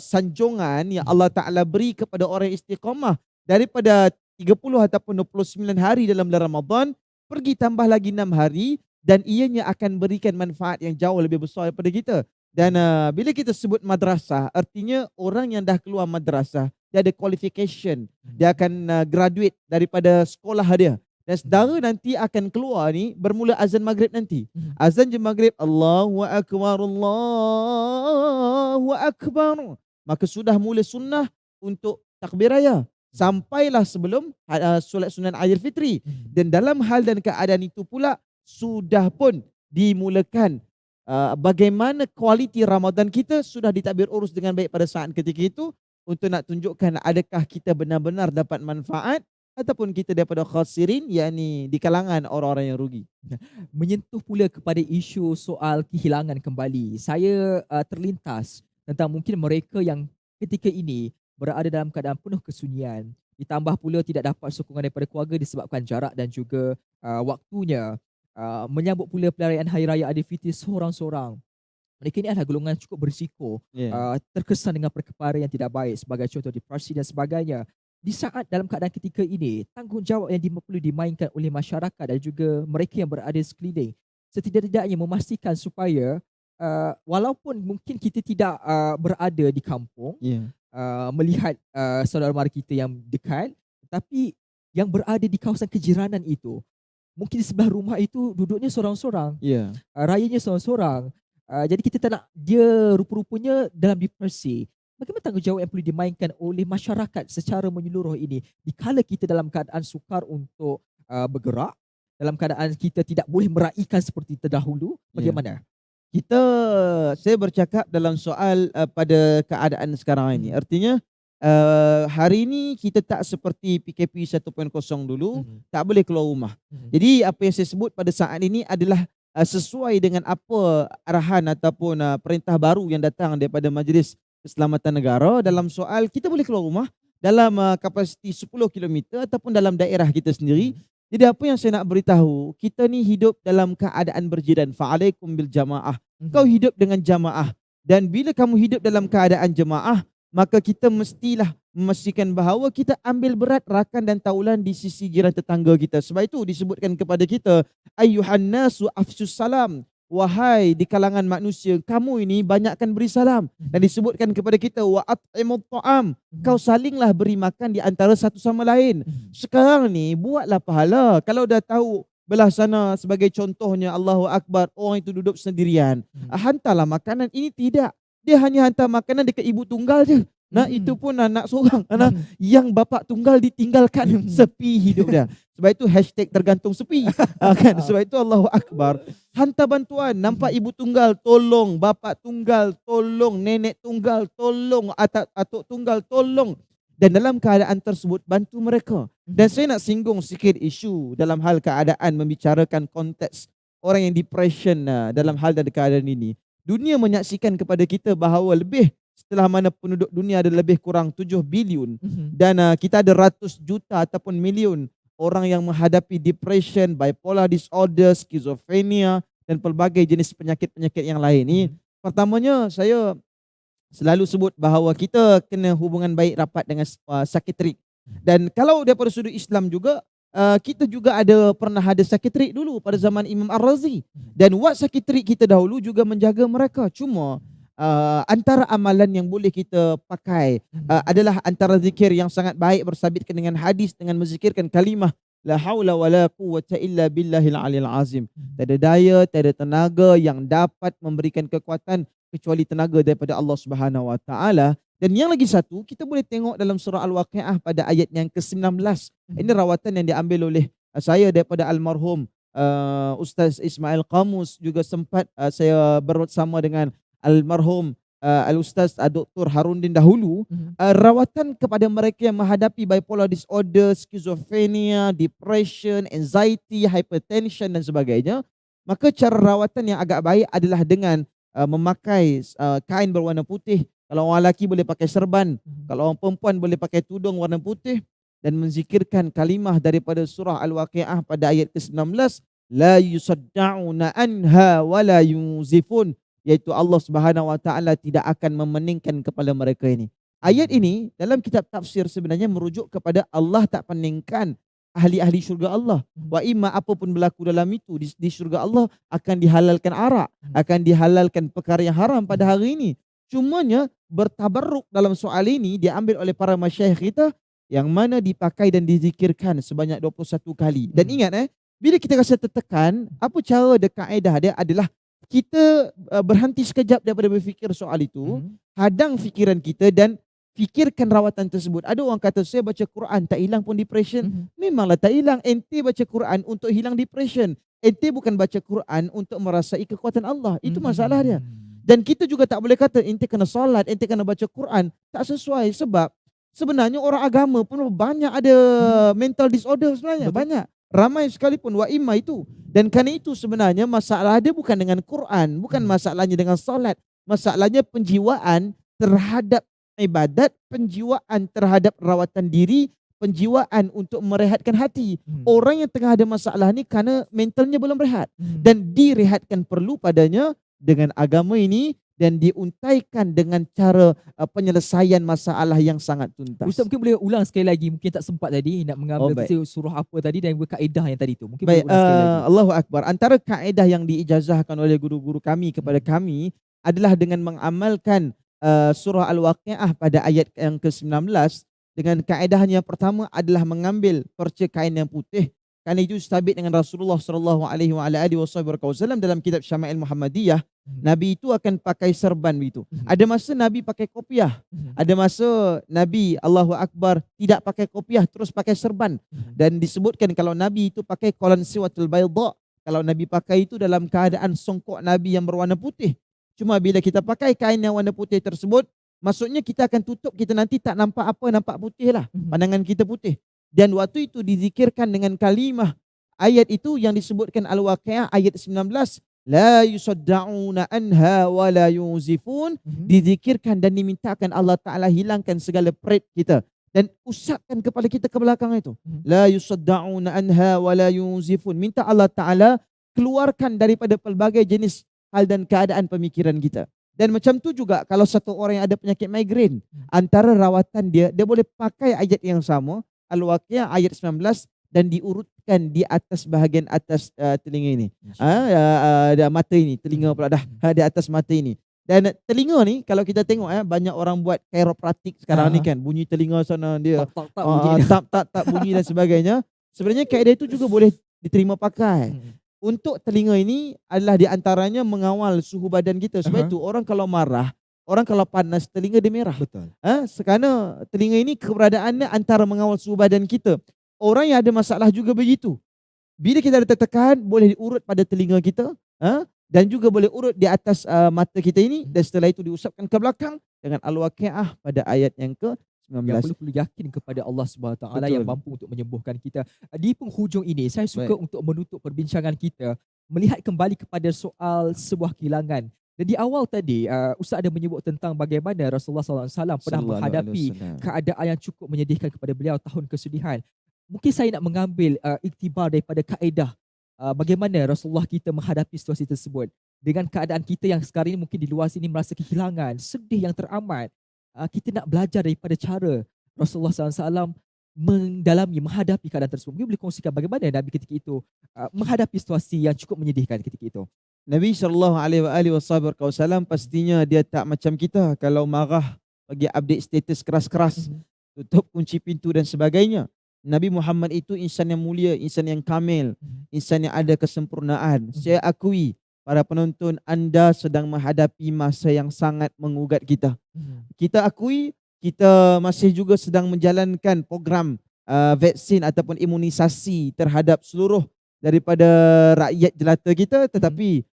sanjungan yang Allah Taala beri kepada orang istiqamah daripada 30 ataupun 29 hari dalam bulan Ramadan. pergi tambah lagi 6 hari dan ianya akan berikan manfaat yang jauh lebih besar daripada kita. Dan bila kita sebut madrasah, artinya orang yang dah keluar madrasah, dia ada qualification, dia akan graduate daripada sekolah dia. Dan saudara nanti akan keluar ni bermula azan maghrib nanti. Azan je maghrib, Allahu Akbar, Allahu Akbar. Maka sudah mula sunnah untuk takbir raya. Sampailah sebelum solat sunat Aidilfitri. Dan dalam hal dan keadaan itu pula, sudah pun dimulakan bagaimana kualiti Ramadan kita sudah ditadbir urus dengan baik pada saat ketika itu, untuk nak tunjukkan adakah kita benar-benar dapat manfaat ataupun kita daripada khasirin, yakni di kalangan orang-orang yang rugi. Menyentuh pula kepada isu soal kehilangan kembali. Saya terlintas tentang mungkin mereka yang ketika ini berada dalam keadaan penuh kesunyian, ditambah pula tidak dapat sokongan daripada keluarga disebabkan jarak dan juga waktunya, menyambut pula perayaan Hari Raya Aidilfitri seorang-seorang. Mereka ini adalah golongan cukup berisiko, Ya. terkesan dengan perkara yang tidak baik, sebagai contoh depresi dan sebagainya. Di saat dalam keadaan ketika ini, tanggungjawab yang perlu dimainkan oleh masyarakat dan juga mereka yang berada di sekeliling, setidak-tidaknya memastikan supaya walaupun mungkin kita tidak berada di kampung, Ya. melihat saudara mara kita yang dekat, tetapi yang berada di kawasan kejiranan itu, mungkin di sebelah rumah itu duduknya seorang-seorang, Ya. rayanya seorang-seorang. Jadi kita tak nak dia rupa-rupanya dalam depresi. Bagaimana tanggungjawab yang perlu dimainkan oleh masyarakat secara menyeluruh ini dikala kita dalam keadaan sukar untuk bergerak, dalam keadaan kita tidak boleh meraihkan seperti terdahulu, Ya. bagaimana? Kita saya bercakap dalam soal pada keadaan sekarang ini. Artinya hari ini kita tak seperti PKP 1.0 dulu, tak boleh keluar rumah. Jadi apa yang saya sebut pada saat ini adalah sesuai dengan apa arahan ataupun perintah baru yang datang daripada Majlis Keselamatan Negara dalam soal kita boleh keluar rumah dalam kapasiti 10 kilometer ataupun dalam daerah kita sendiri. Jadi apa yang saya nak beritahu, kita ni hidup dalam keadaan berjiran. Fa'alaikum bil jamaah. Kau hidup dengan jamaah. Dan bila kamu hidup dalam keadaan jamaah, maka kita mestilah memastikan bahawa kita ambil berat rakan dan taulan di sisi jiran tetangga kita. Sebab itu disebutkan kepada kita, ayyuhan nasu afsus salam. Wahai di kalangan manusia, kamu ini banyakkan beri salam. Dan disebutkan kepada kita, wa at'imut ta'am. Kau salinglah beri makan di antara satu sama lain. Sekarang ni buatlah pahala. Kalau dah tahu belah sana sebagai contohnya Allahu Akbar, orang itu duduk sendirian, hantarlah makanan. Ini tidak. Dia hanya hantar makanan dekat ibu tunggal je. Nah, itu pun anak seorang. Nah, yang bapa tunggal ditinggalkan, sepi hidup dia. Sebab itu hashtag tergantung sepi. Kan? Sebab itu Allahu Akbar. Hantar bantuan. Nampak ibu tunggal, tolong. Bapa tunggal, tolong. Nenek tunggal, tolong. Atuk tunggal, tolong. Dan dalam keadaan tersebut, bantu mereka. Dan saya nak singgung sikit isu dalam hal keadaan membicarakan konteks orang yang depression dalam hal dan keadaan ini. Dunia menyaksikan kepada kita bahawa lebih setelah mana penduduk dunia ada lebih kurang 7 bilion dan kita ada ratus juta ataupun million orang yang menghadapi depression, bipolar disorder, skizofrenia dan pelbagai jenis penyakit-penyakit yang lain ni. Pertamanya saya selalu sebut bahawa kita kena hubungan baik rapat dengan psikiatrik. Dan kalau daripada sudut Islam juga, kita juga pernah ada psikiatrik dulu pada zaman Imam Ar-Razi. Dan psikiatrik kita dahulu juga menjaga mereka. Cuma antara amalan yang boleh kita pakai adalah antara zikir yang sangat baik bersabitkan dengan hadis, dengan menzikirkan kalimah la haula wala quwwata illa billahil aliyil azim. Tiada daya, tiada tenaga yang dapat memberikan kekuatan kecuali tenaga daripada Allah Subhanahu Wa Taala. Dan yang lagi satu, kita boleh tengok dalam surah Al-Waqiah pada ayat yang ke-19. Ini rawatan yang diambil oleh saya daripada almarhum Ustaz Ismail Qamus. Juga sempat saya bersama dengan almarhum Al-Ustaz Dr. Harundin dahulu. Rawatan kepada mereka yang menghadapi bipolar disorder, skizofrenia, depression, anxiety, hypertension dan sebagainya. Maka cara rawatan yang agak baik adalah dengan memakai kain berwarna putih. Kalau orang lelaki boleh pakai serban, kalau orang perempuan boleh pakai tudung warna putih, dan menzikirkan kalimah daripada surah Al-Waqiah pada ayat ke-19, la yusadda'una anha wa la yuzifun, iaitu Allah Subhanahu Wa Taala tidak akan memeningkan kepala mereka ini. Ayat ini dalam kitab tafsir sebenarnya merujuk kepada Allah tak peningkan ahli-ahli syurga Allah. Wa imma apapun berlaku dalam itu di syurga Allah akan dihalalkan arak, akan dihalalkan perkara yang haram pada hari ini. Cumanya bertabarruk dalam soal ini diambil oleh para masyayikh kita yang mana dipakai dan dizikirkan sebanyak 21 kali. Dan ingat bila kita rasa tertekan, apa cara dia kaedah dia adalah kita berhenti sekejap daripada berfikir soal itu, hadang fikiran kita dan fikirkan rawatan tersebut. Ada orang kata saya baca Quran tak hilang pun depression. Memanglah tak hilang. Ente baca Quran untuk hilang depression. Ente bukan baca Quran untuk merasai kekuatan Allah. Itu masalah dia. Dan kita juga tak boleh kata ente kena solat, ente kena baca Quran. Tak sesuai sebab sebenarnya orang agama pun banyak ada mental disorder sebenarnya. Betul. Banyak. Ramai sekalipun wa imma itu. Dan kerana itu sebenarnya masalah dia bukan dengan Quran. Bukan masalahnya dengan solat. Masalahnya penjiwaan terhadap ibadat, penjiwaan terhadap rawatan diri, penjiwaan untuk merehatkan hati. Orang yang tengah ada masalah ni kerana mentalnya belum rehat. Dan direhatkan perlu padanya dengan agama ini dan diuntaikan dengan cara penyelesaian masalah yang sangat tuntas. Ustaz mungkin boleh ulang sekali lagi, mungkin tak sempat tadi nak mengambil surah apa tadi dan juga kaedah yang tadi tu. Mungkin boleh ulang sekali lagi. Allahu Akbar. Antara kaedah yang diijazahkan oleh guru-guru kami kepada kami adalah dengan mengamalkan surah Al-Waqiah pada ayat yang ke-19 dengan kaedah yang pertama adalah mengambil perca kain yang putih. Kerana itu sabit dengan Rasulullah sallallahu alaihi wasallam dalam kitab Syama'il Muhammadiyah. Nabi itu akan pakai serban begitu. Ada masa Nabi pakai kopiah. Ada masa Nabi Allahu Akbar tidak pakai kopiah terus pakai serban. Dan disebutkan kalau Nabi itu pakai qalansiwatul bayda, kalau Nabi pakai itu dalam keadaan songkok Nabi yang berwarna putih. Cuma bila kita pakai kain yang warna putih tersebut, maksudnya kita akan tutup, kita nanti tak nampak apa, nampak putih lah. Pandangan kita putih. Dan waktu itu dizikirkan dengan kalimah ayat itu yang disebutkan Al-Waqiah ayat 19. La yusadda'una anha wa la yunzifun. Dizikirkan dan dimintakan Allah Ta'ala hilangkan segala perit kita. Dan usapkan kepala kita ke belakang itu. La yusadda'una anha wa la yunzifun. Minta Allah Ta'ala keluarkan daripada pelbagai jenis hal dan keadaan pemikiran kita. Dan macam tu juga kalau satu orang yang ada penyakit migrain, antara rawatan dia boleh pakai ayat yang sama, Al-Waqiah ayat 19 dan diurutkan di atas bahagian atas telinga ini. Mata ini, telinga pula dah di atas mata ini. Dan telinga ni kalau kita tengok banyak orang buat chiropractic sekarang ni kan, bunyi telinga sana dia tak bunyi dan sebagainya. Sebenarnya kaedah itu juga boleh diterima pakai. Untuk telinga ini adalah di antaranya mengawal suhu badan kita. Sebab itu orang kalau marah, orang kalau panas, telinga dia merah. Betul. Kerana telinga ini keberadaannya antara mengawal suhu badan kita. Orang yang ada masalah juga begitu. Bila kita ada tertekan, boleh diurut pada telinga kita. Dan juga boleh urut di atas mata kita ini. Dan setelah itu diusapkan ke belakang dengan Al-Waqiah pada ayat yang ke-19. Yang perlu yakin kepada Allah SWT yang mampu untuk menyembuhkan kita. Di penghujung ini, saya suka untuk menutup perbincangan kita, melihat kembali kepada soal sebuah kehilangan. Dan di awal tadi, Ustaz ada menyebut tentang bagaimana Rasulullah SAW pernah menghadapi keadaan yang cukup menyedihkan kepada beliau, tahun kesedihan. Mungkin saya nak mengambil iktibar daripada kaedah bagaimana Rasulullah kita menghadapi situasi tersebut. Dengan keadaan kita yang sekarang ini mungkin di luar sini merasa kehilangan, sedih yang teramat. Kita nak belajar daripada cara Rasulullah SAW mendalami, menghadapi keadaan tersebut. Mungkin boleh kongsikan bagaimana Nabi ketika itu menghadapi situasi yang cukup menyedihkan ketika itu. Nabi SAW pastinya dia tak macam kita. Kalau marah, bagi update status keras-keras, tutup kunci pintu dan sebagainya. Nabi Muhammad itu insan yang mulia, insan yang kamil, insan yang ada kesempurnaan. Saya akui para penonton, anda sedang menghadapi masa yang sangat mengugat kita. Kita akui, kita masih juga sedang menjalankan program vaksin ataupun imunisasi terhadap seluruh daripada rakyat jelata kita, tetapi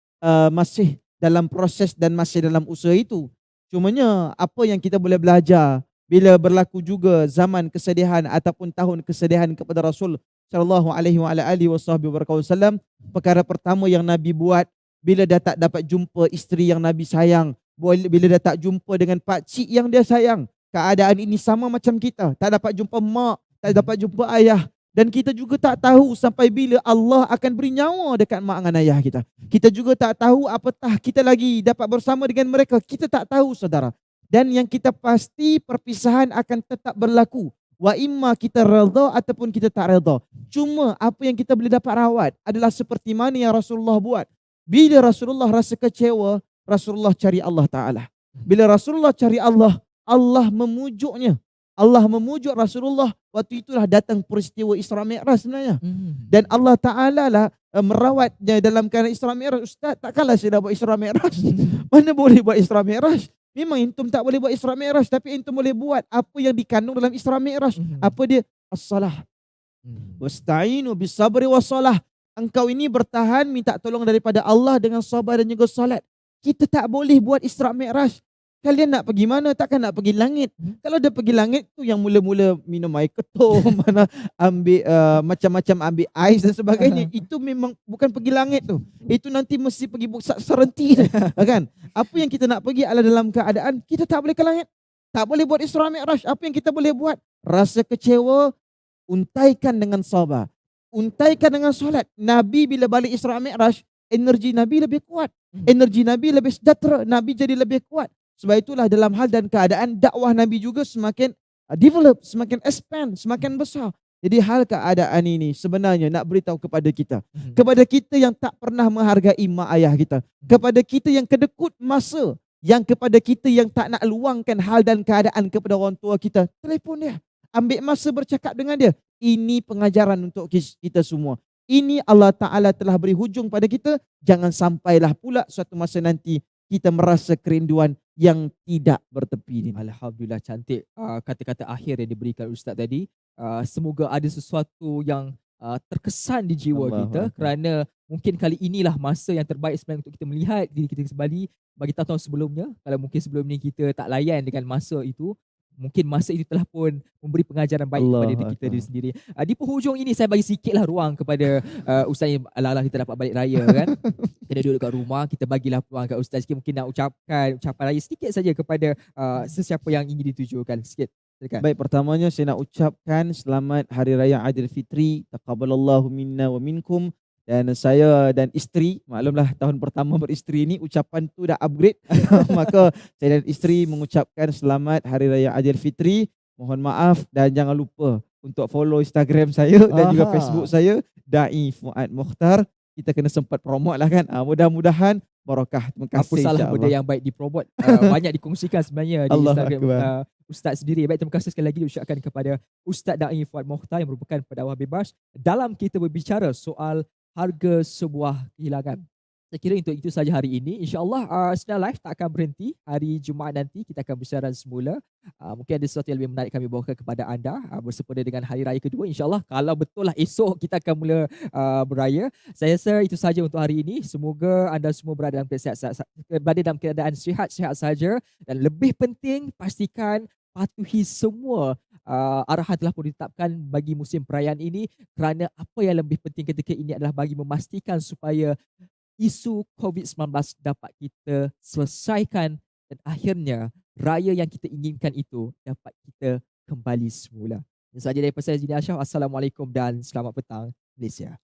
masih dalam proses dan masih dalam usaha itu. Cumanya apa yang kita boleh belajar bila berlaku juga zaman kesedihan ataupun tahun kesedihan kepada Rasul sallallahu alaihi wasallam, perkara pertama yang Nabi buat bila dah tak dapat jumpa isteri yang Nabi sayang, bila dah tak jumpa dengan pakcik yang dia sayang, keadaan ini sama macam kita, tak dapat jumpa mak, tak dapat jumpa ayah, dan kita juga tak tahu sampai bila Allah akan beri nyawa dekat mak dengan ayah kita. Kita juga tak tahu apatah kita lagi dapat bersama dengan mereka, kita tak tahu saudara. Dan yang kita pasti perpisahan akan tetap berlaku Wa imma kita redha ataupun kita tak redha. Cuma apa yang kita boleh dapat rawat adalah seperti mana yang Rasulullah buat. Bila Rasulullah rasa kecewa, Rasulullah cari Allah Ta'ala. Bila Rasulullah cari Allah, Allah memujuknya. Allah memujuk Rasulullah, waktu itulah datang peristiwa Isra Mi'raj sebenarnya. Dan Allah Ta'ala lah merawatnya dalam keadaan Isra Mi'raj. Ustaz, takkanlah saya dah buat Isra Mi'raj. Mana boleh buat Isra Mi'raj? Memang intum tak boleh buat Isra Mi'raj, tapi intum boleh buat apa yang dikandung dalam Isra Mi'raj. Apa dia? As-salah. Wasta'inu bis-sabri was-salah. Engkau ini bertahan minta tolong daripada Allah dengan sabar dan juga salat. Kita tak boleh buat Isra Mi'raj. Kalian nak pergi mana? Takkan nak pergi langit. Kalau dah pergi langit tu yang mula-mula minum air ketum, mana ambil macam-macam ambil ais dan sebagainya. Itu memang bukan pergi langit tu. Itu nanti mesti pergi pusat serenti tu. Kan? Apa yang kita nak pergi adalah dalam keadaan kita tak boleh ke langit. Tak boleh buat Isra Mi'raj. Apa yang kita boleh buat? Rasa kecewa, untaikan dengan sabar. Untaikan dengan solat. Nabi bila balik Isra Mi'raj, energi Nabi lebih kuat. Energi Nabi lebih sejahtera. Nabi jadi lebih kuat. Sebab itulah dalam hal dan keadaan dakwah Nabi juga semakin develop, semakin expand, semakin besar. Jadi hal keadaan ini sebenarnya nak beritahu kepada kita. Kepada kita yang tak pernah menghargai mak ayah kita. Kepada kita yang kedekut masa. Yang kepada kita yang tak nak luangkan hal dan keadaan kepada orang tua kita. Telefon dia. Ambil masa bercakap dengan dia. Ini pengajaran untuk kita semua. Ini Allah Ta'ala telah beri hujung pada kita. Jangan sampailah pula suatu masa nanti kita merasa kerinduan yang tidak bertepi. Alhamdulillah, cantik kata-kata akhir yang diberikan Ustaz tadi. Semoga ada sesuatu yang terkesan di jiwa kita, kerana mungkin kali inilah masa yang terbaik sebenarnya untuk kita melihat diri kita kembali. Bagi tahun-tahun sebelumnya, kalau mungkin sebelum ni kita tak layan dengan masa itu, mungkin masa itu telah pun memberi pengajaran baik kepada diri kita sendiri. Di penghujung ini saya bagi sikitlah ruang kepada Ustaz yang ala-ala kita dapat balik raya kan. Kita duduk kat rumah, kita bagilah peluang kat Ustaz sikit, mungkin nak ucapkan ucapan raya sedikit saja kepada sesiapa yang ingin ditujukan sikit. Silakan. Baik, pertamanya saya nak ucapkan selamat Hari Raya Aidilfitri. Taqabbalallahu minna wa minkum. Dan saya dan isteri, maklumlah tahun pertama beristeri ni ucapan tu dah upgrade. Maka saya dan isteri mengucapkan selamat Hari Raya Aidilfitri. Mohon maaf dan jangan lupa untuk follow Instagram saya dan juga Facebook saya, Da'i Fuad Mukhtar. Kita kena sempat promote lah kan. Mudah-mudahan barakah. Terima kasih. Apa salah benda yang baik dipromote, banyak dikongsikan sebenarnya di Instagram Ustaz sendiri. Baik, terima kasih sekali lagi diucapkan kepada Ustaz Da'i Fuad Mukhtar yang merupakan pendakwah bebas dalam kita berbicara soal harga sebuah kehilangan. Saya kira untuk itu saja hari ini. InsyaAllah Sinar Live tak akan berhenti. Hari Jumaat nanti kita akan bersiaran semula. Mungkin ada sesuatu yang lebih menarik kami bawakan kepada anda bersempena dengan Hari Raya kedua. InsyaAllah kalau betul lah esok kita akan mula beraya. Saya rasa itu saja untuk hari ini. Semoga anda semua berada dalam keadaan sihat-sihat saja. Dan lebih penting pastikan patuhi semua arahan telah pun ditetapkan bagi musim perayaan ini, kerana apa yang lebih penting ketika ini adalah bagi memastikan supaya isu COVID-19 dapat kita selesaikan dan akhirnya raya yang kita inginkan itu dapat kita kembali semula. Itu sahaja daripada saya, Zini Ashraf. Assalamualaikum dan selamat petang Malaysia.